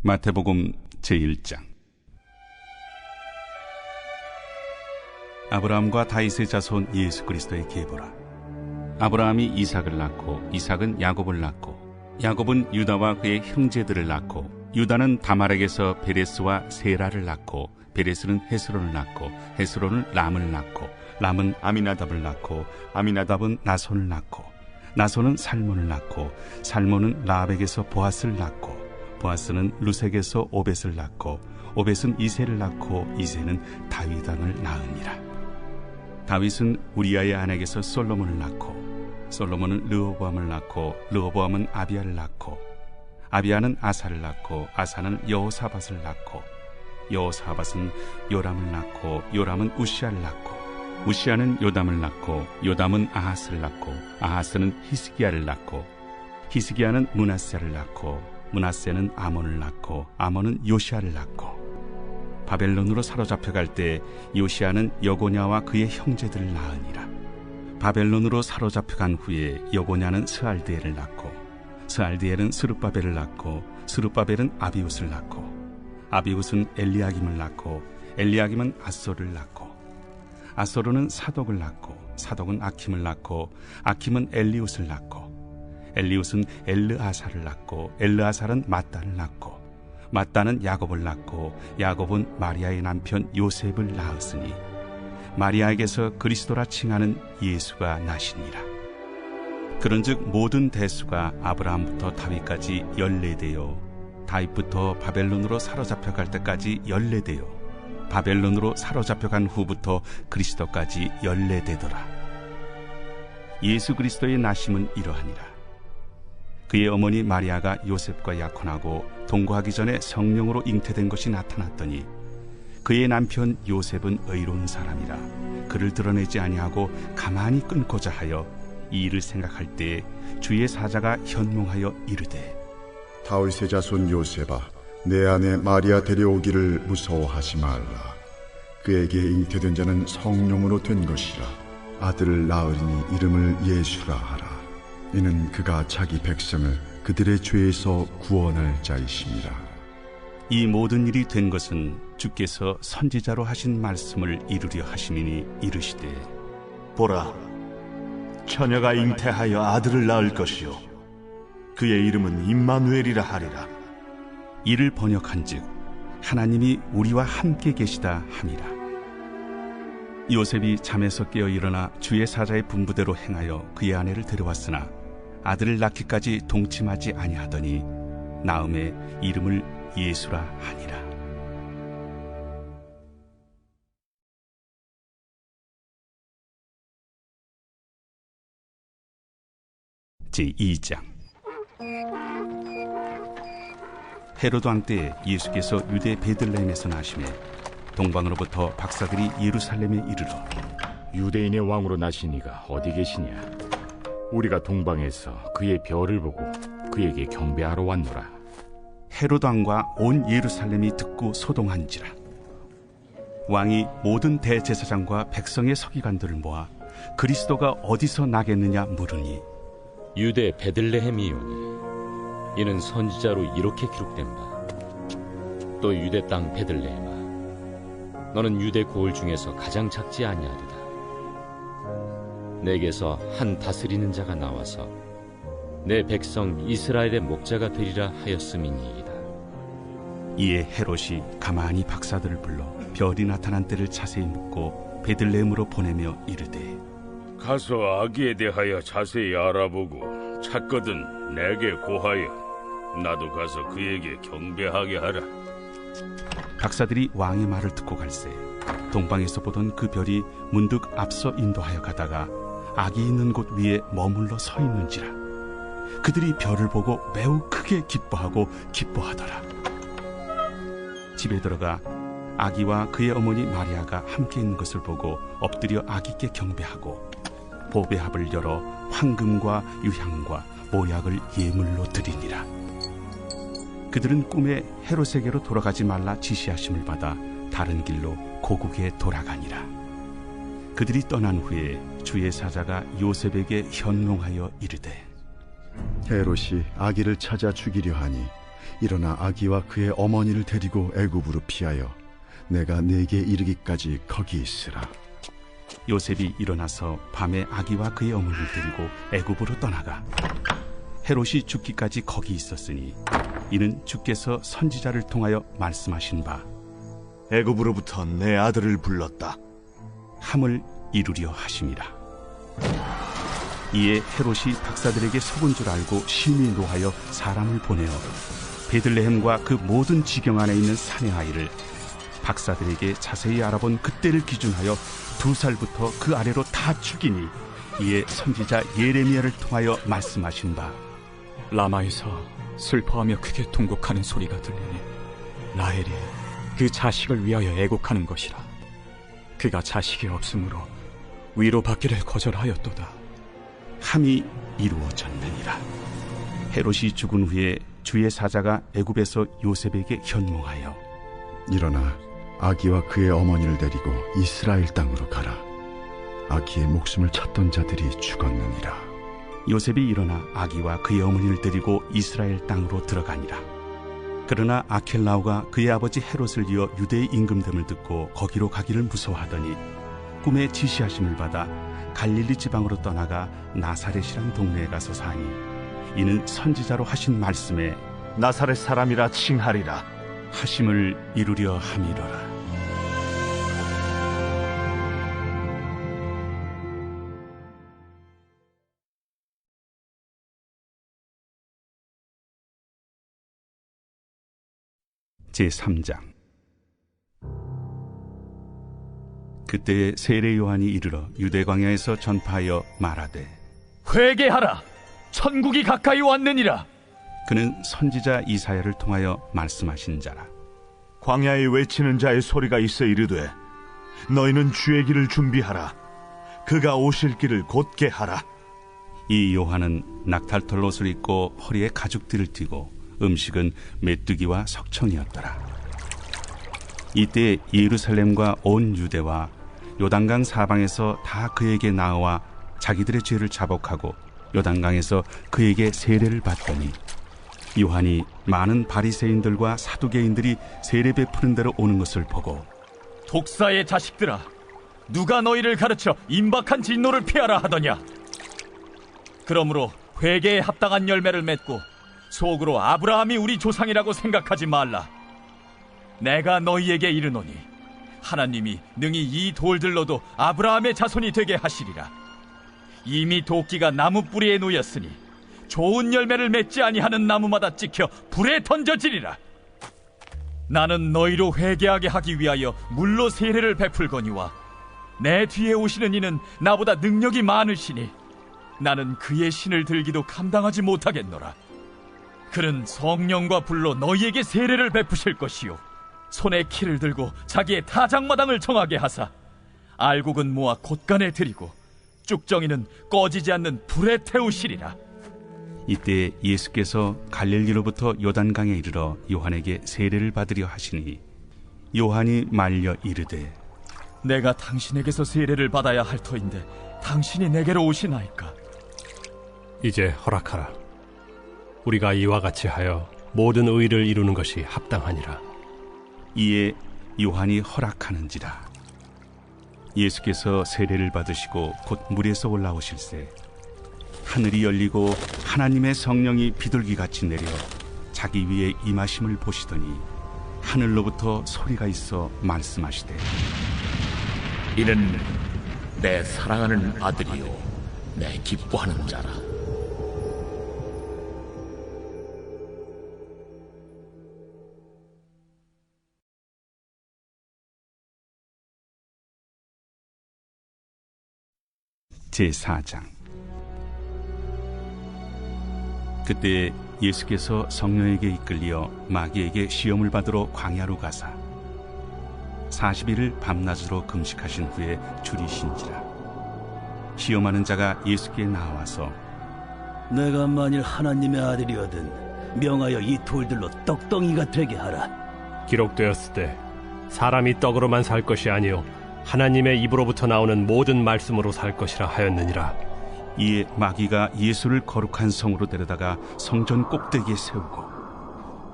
마태복음 제1장. 아브라함과 다윗의 자손 예수 그리스도의 계보라. 아브라함이 이삭을 낳고 이삭은 야곱을 낳고 야곱은 유다와 그의 형제들을 낳고 유다는 다말에게서 베레스와 세라를 낳고 베레스는 헤스론을 낳고 헤스론은 람을 낳고 람은 아미나답을 낳고 아미나답은 나손을 낳고 나손은 살몬을 낳고 살몬은 라합에게서 보앗을 낳고 보아스는 루색에서 오벳을 낳고 오벳은 이새를 낳고 이새는 다윗 왕을 낳으니라. 다윗은 우리아의 아내에게서 솔로몬을 낳고 솔로몬은 르호보암을 낳고 르호보암은 아비야를 낳고 아비야는 아사를 낳고 아사는 여호사밧을 낳고 여호사밧은 요람을 낳고 요람은 우시아를 낳고 우시아는 요담을 낳고 요담은 아하스를 낳고 아하스는 히스기야를 낳고 히스기야는 므낫세를 낳고 므낫세는 아몬을 낳고 아몬은 요시아를 낳고 바벨론으로 사로잡혀갈 때 요시아는 여고냐와 그의 형제들을 낳으니라. 바벨론으로 사로잡혀간 후에 여고냐는 스알드엘을 낳고 스알드엘은 스룹바벨을 낳고 스룹바벨은 아비웃을 낳고 아비웃은 엘리야김을 낳고 엘리야김은 아소를 낳고 아소르는 사독을 낳고 사독은 아킴을 낳고 아킴은 엘리웃을 낳고 엘리웃은 엘르아사를 낳고 엘르아살은 mat단을 낳고 mat단은 야곱을 낳고 야곱은 마리아의 남편 요셉을 낳았으니 마리아에게서 그리스도라 칭하는 예수가 나시니라. 그런즉 모든 대수가 아브라함부터 다윗까지 14대요 다윗부터 바벨론으로 사로잡혀갈 때까지 14대요 바벨론으로 사로잡혀간 후부터 그리스도까지 14대더라. 예수 그리스도의 나심은 이러하니라. 그의 어머니 마리아가 요셉과 약혼하고 동거하기 전에 성령으로 잉태된 것이 나타났더니 그의 남편 요셉은 의로운 사람이라 그를 드러내지 아니하고 가만히 끊고자 하여 이 일을 생각할 때에 주의 사자가 현몽하여 이르되 다윗의 자손 요셉아 내 아내 마리아 데려오기를 무서워하지 말라. 그에게 잉태된 자는 성령으로 된 것이라. 아들을 낳으리니 이름을 예수라 하라. 이는 그가 자기 백성을 그들의 죄에서 구원할 자이심이라. 이 모든 일이 된 것은 주께서 선지자로 하신 말씀을 이루려 하심이니 이르시되 보라, 처녀가 잉태하여 아들을 낳을 것이요 그의 이름은 임마누엘이라 하리라. 이를 번역한즉 하나님이 우리와 함께 계시다 함이라. 요셉이 잠에서 깨어 일어나 주의 사자의 분부대로 행하여 그의 아내를 데려왔으나 아들을 낳기까지 동침하지 아니하더니 나음에 이름을 예수라 하니라. 제2장. 헤로드 왕 때 예수께서 유대 베들레헴에서 나시매 동방으로부터 박사들이 예루살렘에 이르러 유대인의 왕으로 나시니가 어디 계시냐? 우리가 동방에서 그의 별을 보고 그에게 경배하러 왔노라. 헤로드 왕과 온 예루살렘이 듣고 소동한지라. 왕이 모든 대제사장과 백성의 서기관들을 모아 그리스도가 어디서 나겠느냐 물으니 유대 베들레헴이오니 이는 선지자로 이렇게 기록된 바 또 유대 땅 베들레헴아 너는 유대 고을 중에서 가장 작지 아니하리라. 내게서 한 다스리는 자가 나와서 내 백성 이스라엘의 목자가 되리라 하였음이니이다. 이에 헤롯이 가만히 박사들을 불러 별이 나타난 때를 자세히 묻고 베들레헴으로 보내며 이르되 가서 아기에 대하여 자세히 알아보고 찾거든 내게 고하여 나도 가서 그에게 경배하게 하라. 박사들이 왕의 말을 듣고 갈새 동방에서 보던 그 별이 문득 앞서 인도하여 가다가 아기 있는 곳 위에 머물러 서 있는지라. 그들이 별을 보고 매우 크게 기뻐하고 기뻐하더라. 집에 들어가 아기와 그의 어머니 마리아가 함께 있는 것을 보고 엎드려 아기께 경배하고 보배합을 열어 황금과 유향과 모약을 예물로 드리니라. 그들은 꿈에 헤롯에게로 돌아가지 말라 지시하심을 받아 다른 길로 고국에 돌아가니라. 그들이 떠난 후에 주의 사자가 요셉에게 현몽하여 이르되 헤롯이 아기를 찾아 죽이려 하니 일어나 아기와 그의 어머니를 데리고 애굽으로 피하여 내가 네게 이르기까지 거기 있으라. 요셉이 일어나서 밤에 아기와 그의 어머니를 데리고 애굽으로 떠나가 헤롯이 죽기까지 거기 있었으니 이는 주께서 선지자를 통하여 말씀하신 바 애굽으로부터 내 아들을 불렀다. 함을 이루려 하심이라. 이에 헤롯이 박사들에게 속은 줄 알고 심히 노하여 사람을 보내어 베들레헴과 그 모든 지경 안에 있는 사내 아이를 박사들에게 자세히 알아본 그때를 기준하여 2살부터 그 아래로 다 죽이니 이에 선지자 예레미야를 통하여 말씀하신 바 라마에서 슬퍼하며 크게 통곡하는 소리가 들리니 라헬이 그 자식을 위하여 애곡하는 것이라. 그가 자식이 없으므로 위로받기를 거절하였도다. 함이 이루어졌느니라. 헤롯이 죽은 후에 주의 사자가 애굽에서 요셉에게 현몽하여 일어나 아기와 그의 어머니를 데리고 이스라엘 땅으로 가라. 아기의 목숨을 찾던 자들이 죽었느니라. 요셉이 일어나 아기와 그의 어머니를 데리고 이스라엘 땅으로 들어가니라. 그러나 아켈라오가 그의 아버지 헤롯을 이어 유대의 임금됨을 듣고 거기로 가기를 무서워하더니 꿈에 지시하심을 받아 갈릴리 지방으로 떠나가 나사렛이란 동네에 가서 사니 이는 선지자로 하신 말씀에 나사렛 사람이라 칭하리라. 하심을 이루려 함이로라. 제3장. 그때에 세례 요한이 이르러 유대 광야에서 전파하여 말하되 회개하라, 천국이 가까이 왔느니라. 그는 선지자 이사야를 통하여 말씀하신 자라. 광야에 외치는 자의 소리가 있어 이르되 너희는 주의 길을 준비하라. 그가 오실 길을 곧게 하라. 이 요한은 낙탈털 옷을 입고 허리에 가죽띠를 띠고 음식은 메뚜기와 석청이었더라. 이때 예루살렘과 온 유대와 요단강 사방에서 다 그에게 나와 자기들의 죄를 자복하고 요단강에서 그에게 세례를 받더니 요한이 많은 바리새인들과 사두개인들이 세례 베푸는 데로 오는 것을 보고 독사의 자식들아, 누가 너희를 가르쳐 임박한 진노를 피하라 하더냐. 그러므로 회개에 합당한 열매를 맺고 속으로 아브라함이 우리 조상이라고 생각하지 말라. 내가 너희에게 이르노니 하나님이 능히 이 돌들로도 아브라함의 자손이 되게 하시리라. 이미 도끼가 나무 뿌리에 놓였으니 좋은 열매를 맺지 아니하는 나무마다 찍혀 불에 던져지리라. 나는 너희로 회개하게 하기 위하여 물로 세례를 베풀거니와 내 뒤에 오시는 이는 나보다 능력이 많으시니 나는 그의 신을 들기도 감당하지 못하겠노라. 그는 성령과 불로 너희에게 세례를 베푸실 것이요 손에 키를 들고 자기의 타작마당을 정하게 하사 알곡은 모아 곳간에 들이고 쭉정이는 꺼지지 않는 불에 태우시리라. 이때 예수께서 갈릴리로부터 요단강에 이르러 요한에게 세례를 받으려 하시니 요한이 말려 이르되 내가 당신에게서 세례를 받아야 할 터인데 당신이 내게로 오시나이까. 이제 허락하라. 우리가 이와 같이 하여 모든 의를 이루는 것이 합당하니라. 이에 요한이 허락하는지라. 예수께서 세례를 받으시고 곧 물에서 올라오실새 하늘이 열리고 하나님의 성령이 비둘기같이 내려 자기 위에 임하심을 보시더니 하늘로부터 소리가 있어 말씀하시되 이는 내 사랑하는 아들이요 내 기뻐하는 자라. 제4장. 그때 예수께서 성령에게 이끌려 마귀에게 시험을 받으러 광야로 가사 40일을 밤낮으로 금식하신 후에 줄이신지라. 시험하는 자가 예수께 나와서 내가 만일 하나님의 아들이거든 명하여 이 돌들로 떡덩이가 되게 하라. 기록되었을 때 사람이 떡으로만 살 것이 아니요 하나님의 입으로부터 나오는 모든 말씀으로 살 것이라 하였느니라. 이에 마귀가 예수를 거룩한 성으로 데려다가 성전 꼭대기에 세우고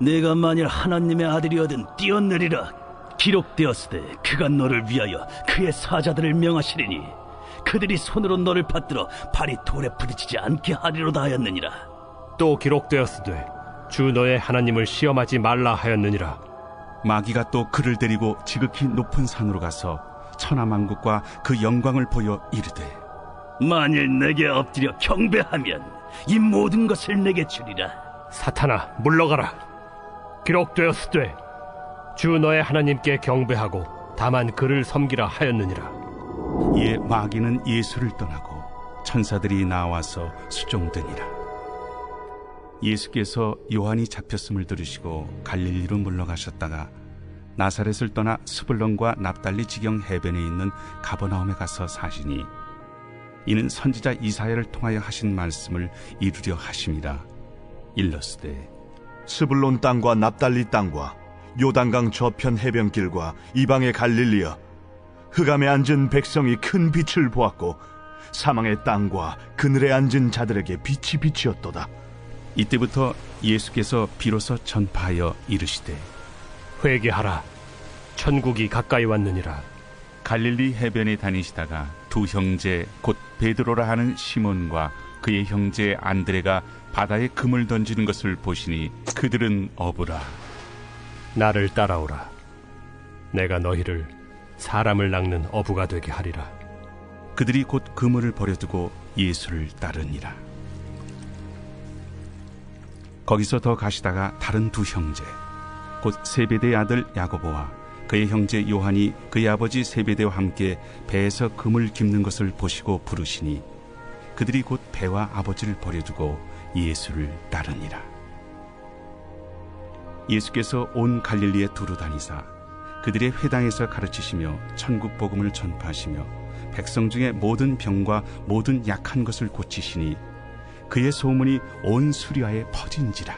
내가 만일 하나님의 아들이거든 뛰어내리라. 기록되었으되 그가 너를 위하여 그의 사자들을 명하시리니 그들이 손으로 너를 받들어 발이 돌에 부딪히지 않게 하리로다 하였느니라. 또 기록되었으되 주 너의 하나님을 시험하지 말라 하였느니라. 마귀가 또 그를 데리고 지극히 높은 산으로 가서 천하만국과 그 영광을 보여 이르되 만일 내게 엎드려 경배하면 이 모든 것을 내게 주리라. 사탄아 물러가라. 기록되었으되 주 너의 하나님께 경배하고 다만 그를 섬기라 하였느니라. 이에 마귀는 예수를 떠나고 천사들이 나와서 수종되니라. 예수께서 요한이 잡혔음을 들으시고 갈릴리로 물러가셨다가 나사렛을 떠나 스불론과 납달리 지경 해변에 있는 가버나움에 가서 사시니 이는 선지자 이사야를 통하여 하신 말씀을 이루려 하심이라. 일러스되 스불론 땅과 납달리 땅과 요단강 저편 해변길과 이방의 갈릴리여, 흑암에 앉은 백성이 큰 빛을 보았고 사망의 땅과 그늘에 앉은 자들에게 빛이 비치었도다. 이때부터 예수께서 비로소 전파하여 이르시되 회개하라. 천국이 가까이 왔느니라. 갈릴리 해변에 다니시다가 두 형제 곧 베드로라 하는 시몬과 그의 형제 안드레가 바다에 금을 던지는 것을 보시니 그들은 어부라. 나를 따라오라. 내가 너희를 사람을 낚는 어부가 되게 하리라. 그들이 곧 그물을 버려두고 예수를 따르니라. 거기서 더 가시다가 다른 두 형제 곧 세베대의 아들 야고보와 그의 형제 요한이 그의 아버지 세베대와 함께 배에서 금을 깁는 것을 보시고 부르시니 그들이 곧 배와 아버지를 버려두고 예수를 따르니라. 예수께서 온 갈릴리에 두루 다니사 그들의 회당에서 가르치시며 천국 복음을 전파하시며 백성 중에 모든 병과 모든 약한 것을 고치시니 그의 소문이 온 수리아에 퍼진지라.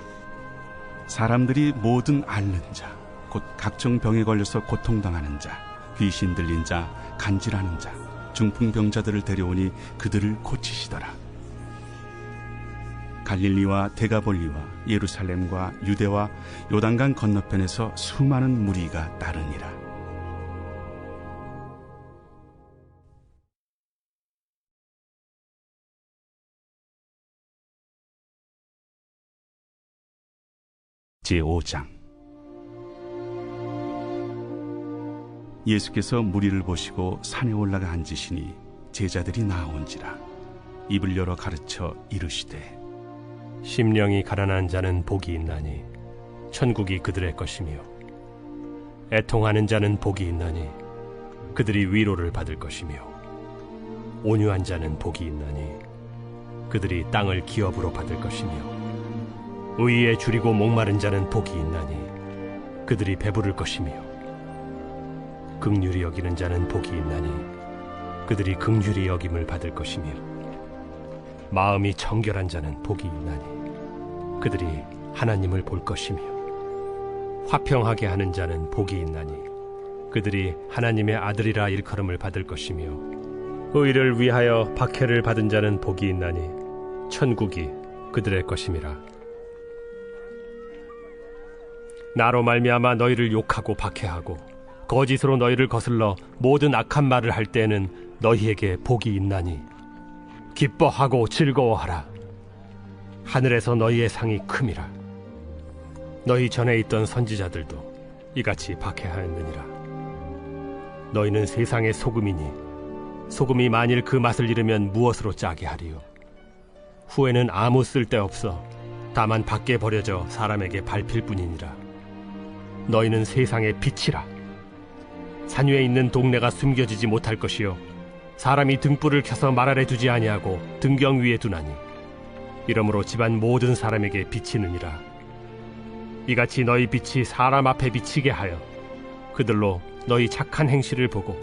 사람들이 모든 앓는 자, 곧 각종 병에 걸려서 고통당하는 자, 귀신 들린 자, 간질하는 자, 중풍병자들을 데려오니 그들을 고치시더라. 갈릴리와 데가볼리와 예루살렘과 유대와 요단강 건너편에서 수많은 무리가 따르니라. 제5장. 예수께서 무리를 보시고 산에 올라가 앉으시니 제자들이 나온지라. 입을 열어 가르쳐 이르시되 심령이 가난한 자는 복이 있나니 천국이 그들의 것이며 애통하는 자는 복이 있나니 그들이 위로를 받을 것이며 온유한 자는 복이 있나니 그들이 땅을 기업으로 받을 것이며 의에 줄이고 목마른 자는 복이 있나니 그들이 배부를 것이며 긍휼히 여기는 자는 복이 있나니 그들이 긍휼히 여김을 받을 것이며 마음이 청결한 자는 복이 있나니 그들이 하나님을 볼 것이며 화평하게 하는 자는 복이 있나니 그들이 하나님의 아들이라 일컬음을 받을 것이며 의를 위하여 박해를 받은 자는 복이 있나니 천국이 그들의 것임이라. 나로 말미암아 너희를 욕하고 박해하고 거짓으로 너희를 거슬러 모든 악한 말을 할 때에는 너희에게 복이 있나니 기뻐하고 즐거워하라. 하늘에서 너희의 상이 큼이라. 너희 전에 있던 선지자들도 이같이 박해하였느니라. 너희는 세상의 소금이니 소금이 만일 그 맛을 잃으면 무엇으로 짜게 하리요. 후에는 아무 쓸데없어 다만 밖에 버려져 사람에게 밟힐 뿐이니라. 너희는 세상의 빛이라. 산 위에 있는 동네가 숨겨지지 못할 것이요 사람이 등불을 켜서 말 아래 두지 아니하고 등경 위에 두나니 이러므로 집안 모든 사람에게 비치느니라. 이같이 너희 빛이 사람 앞에 비치게 하여 그들로 너희 착한 행실을 보고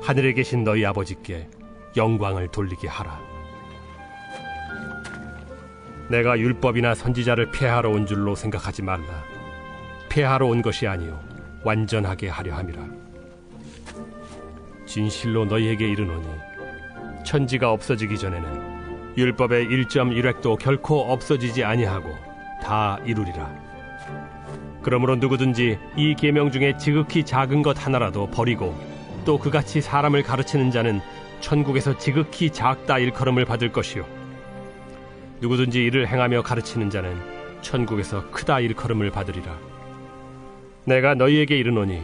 하늘에 계신 너희 아버지께 영광을 돌리게 하라. 내가 율법이나 선지자를 폐하러 온 줄로 생각하지 말라. 폐하러 온 것이 아니요 완전하게 하려 함이라. 진실로 너희에게 이르노니 천지가 없어지기 전에는 율법의 1.1획도 결코 없어지지 아니하고 다 이루리라. 그러므로 누구든지 이 계명 중에 지극히 작은 것 하나라도 버리고 또 그같이 사람을 가르치는 자는 천국에서 지극히 작다 일컬음을 받을 것이요 누구든지 이를 행하며 가르치는 자는 천국에서 크다 일컬음을 받으리라. 내가 너희에게 이르노니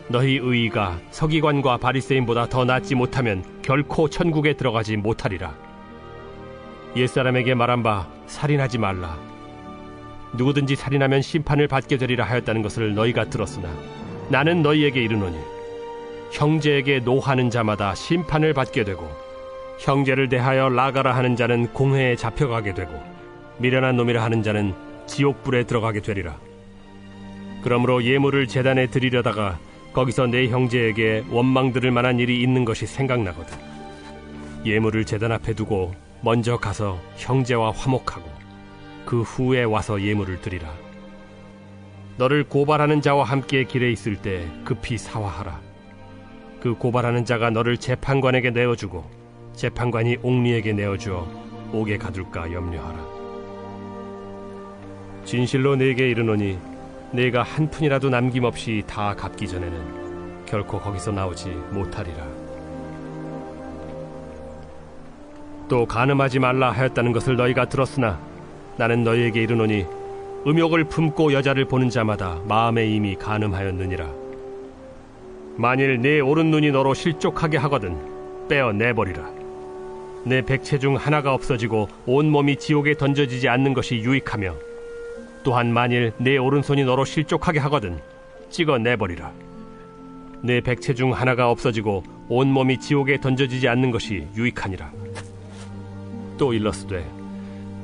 너희 의의가 서기관과 바리새인보다 더 낫지 못하면 결코 천국에 들어가지 못하리라. 옛사람에게 말한 바 살인하지 말라. 누구든지 살인하면 심판을 받게 되리라 하였다는 것을 너희가 들었으나 나는 너희에게 이르노니 형제에게 노하는 자마다 심판을 받게 되고 형제를 대하여 나가라 하는 자는 공회에 잡혀가게 되고 미련한 놈이라 하는 자는 지옥불에 들어가게 되리라. 그러므로 예물을 제단에 드리려다가 거기서 내 형제에게 원망 들을 만한 일이 있는 것이 생각나거든. 예물을 제단 앞에 두고 먼저 가서 형제와 화목하고 그 후에 와서 예물을 드리라. 너를 고발하는 자와 함께 길에 있을 때 급히 사화하라. 그 고발하는 자가 너를 재판관에게 내어주고 재판관이 옥리에게 내어주어 옥에 가둘까 염려하라. 진실로 네게 이르노니 네가 한 푼이라도 남김없이 다 갚기 전에는 결코 거기서 나오지 못하리라. 또 간음하지 말라 하였다는 것을 너희가 들었으나 나는 너희에게 이르노니 음욕을 품고 여자를 보는 자마다 마음에 이미 간음하였느니라. 만일 네 오른눈이 너로 실족하게 하거든 빼어 내버리라. 내 백체 중 하나가 없어지고 온몸이 지옥에 던져지지 않는 것이 유익하며 또한 만일 내 오른손이 너로 실족하게 하거든 찍어 내버리라. 내 백체 중 하나가 없어지고 온몸이 지옥에 던져지지 않는 것이 유익하니라. 또 일러스되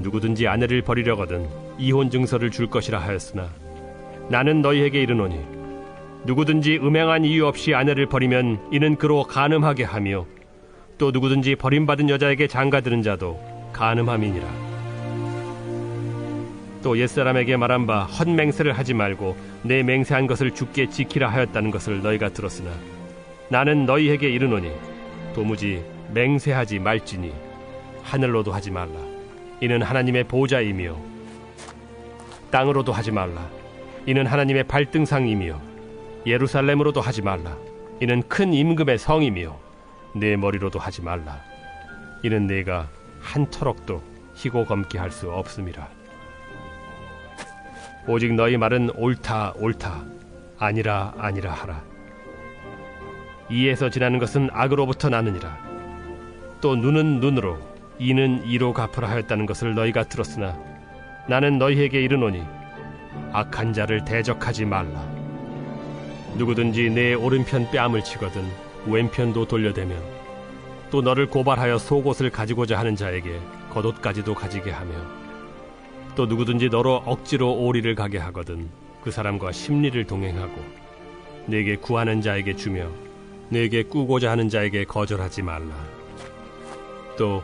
누구든지 아내를 버리려거든 이혼 증서를 줄 것이라 하였으나 나는 너희에게 이르노니 누구든지 음행한 이유 없이 아내를 버리면 이는 그로 간음하게 하며 또 누구든지 버림받은 여자에게 장가드는 자도 간음함이니라. 또 옛사람에게 말한 바 헛맹세를 하지 말고 내 맹세한 것을 주께 지키라 하였다는 것을 너희가 들었으나 나는 너희에게 이르노니 도무지 맹세하지 말지니 하늘로도 하지 말라. 이는 하나님의 보좌이며 땅으로도 하지 말라. 이는 하나님의 발등상이며 예루살렘으로도 하지 말라. 이는 큰 임금의 성이며 내 머리로도 하지 말라. 이는 내가 한 터럭도 희고 검게 할 수 없음이라. 오직 너희 말은 옳다 옳다 아니라 아니라 하라. 이에서 지나는 것은 악으로부터 나느니라. 또 눈은 눈으로 이는 이로 갚으라 하였다는 것을 너희가 들었으나 나는 너희에게 이르노니 악한 자를 대적하지 말라. 누구든지 내 오른편 뺨을 치거든 왼편도 돌려대며 또 너를 고발하여 속옷을 가지고자 하는 자에게 겉옷까지도 가지게 하며 또 누구든지 너로 억지로 오리를 가게 하거든 그 사람과 심리를 동행하고 내게 구하는 자에게 주며 내게 꾸고자 하는 자에게 거절하지 말라. 또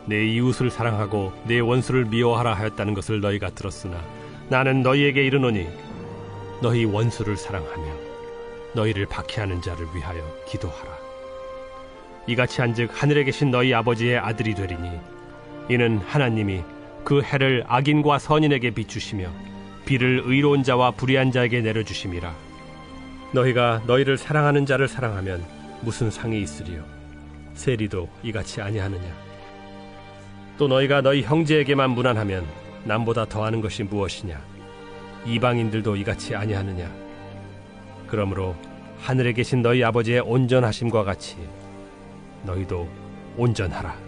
내 이웃을 사랑하고 내 원수를 미워하라 하였다는 것을 너희가 들었으나 나는 너희에게 이르노니 너희 원수를 사랑하며 너희를 박해하는 자를 위하여 기도하라. 이같이 한즉 하늘에 계신 너희 아버지의 아들이 되리니 이는 하나님이 그 해를 악인과 선인에게 비추시며 비를 의로운 자와 불의한 자에게 내려주심이라. 너희가 너희를 사랑하는 자를 사랑하면 무슨 상이 있으리요? 세리도 이같이 아니하느냐? 또 너희가 너희 형제에게만 무난하면 남보다 더하는 것이 무엇이냐? 이방인들도 이같이 아니하느냐? 그러므로 하늘에 계신 너희 아버지의 온전하심과 같이 너희도 온전하라.